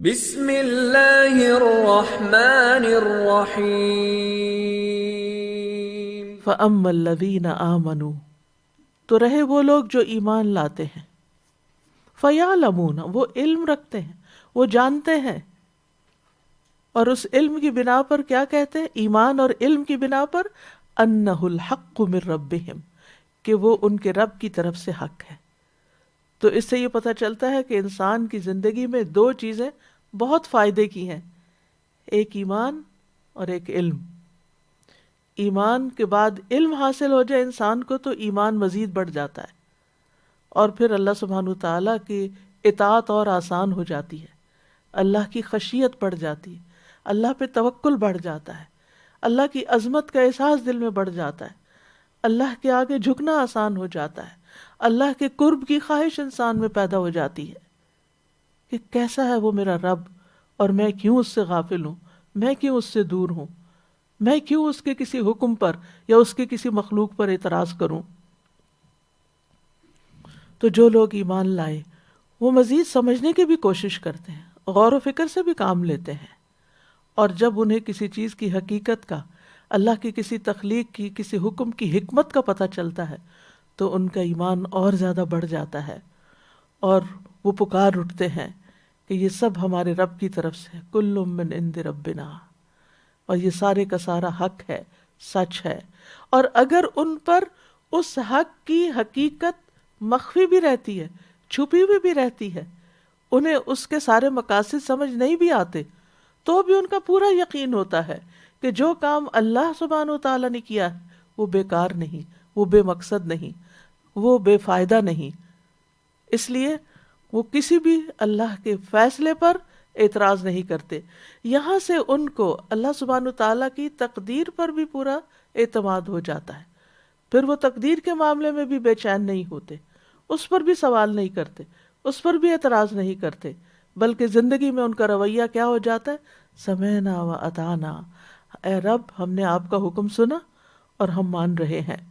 بسم اللہ الرحمن الرحیم۔ فَأَمَّا الَّذِينَ آمَنُوا، تو رہے وہ لوگ جو ایمان لاتے ہیں، فَيَعْلَمُونَ، وہ علم رکھتے ہیں، وہ جانتے ہیں، اور اس علم کی بنا پر کیا کہتے ہیں؟ ایمان اور علم کی بنا پر أَنَّهُ الْحَقُّ مِن رَبِّهِمْ، کہ وہ ان کے رب کی طرف سے حق ہے۔ تو اس سے یہ پتہ چلتا ہے کہ انسان کی زندگی میں دو چیزیں بہت فائدے کی ہیں، ایک ایمان اور ایک علم۔ ایمان کے بعد علم حاصل ہو جائے انسان کو تو ایمان مزید بڑھ جاتا ہے، اور پھر اللہ سبحانہ وتعالیٰ کی اطاعت اور آسان ہو جاتی ہے، اللہ کی خشیت بڑھ جاتی ہے، اللہ پہ توکل بڑھ جاتا ہے، اللہ کی عظمت کا احساس دل میں بڑھ جاتا ہے، اللہ کے آگے جھکنا آسان ہو جاتا ہے، اللہ کے قرب کی خواہش انسان میں پیدا ہو جاتی ہے کہ کیسا ہے وہ میرا رب، اور میں کیوں اس سے غافل ہوں، میں کیوں اس سے دور ہوں، میں کیوں اس کے کسی حکم پر یا اس کے کسی مخلوق پر اعتراض کروں۔ تو جو لوگ ایمان لائے وہ مزید سمجھنے کی بھی کوشش کرتے ہیں، غور و فکر سے بھی کام لیتے ہیں، اور جب انہیں کسی چیز کی حقیقت کا، اللہ کی کسی تخلیق کی، کسی حکم کی حکمت کا پتہ چلتا ہے تو ان کا ایمان اور زیادہ بڑھ جاتا ہے، اور وہ پکار اٹھتے ہیں کہ یہ سب ہمارے رب کی طرف سے، کل من عند ربنا، اور یہ سارے کا سارا حق ہے، سچ ہے۔ اور اگر ان پر اس حق کی حقیقت مخفی بھی رہتی ہے، چھپی ہوئی بھی رہتی ہے، انہیں اس کے سارے مقاصد سمجھ نہیں بھی آتے، تو بھی ان کا پورا یقین ہوتا ہے کہ جو کام اللہ سبحانہ و تعالیٰ نے کیا ہے وہ بیکار نہیں، وہ بے مقصد نہیں، وہ بے فائدہ نہیں۔ اس لیے وہ کسی بھی اللہ کے فیصلے پر اعتراض نہیں کرتے۔ یہاں سے ان کو اللہ سبحانہ تعالیٰ کی تقدیر پر بھی پورا اعتماد ہو جاتا ہے، پھر وہ تقدیر کے معاملے میں بھی بے چین نہیں ہوتے، اس پر بھی سوال نہیں کرتے، اس پر بھی اعتراض نہیں کرتے، بلکہ زندگی میں ان کا رویہ کیا ہو جاتا ہے؟ سمعنا و اطعنا، اے رب ہم نے آپ کا حکم سنا اور ہم مان رہے ہیں۔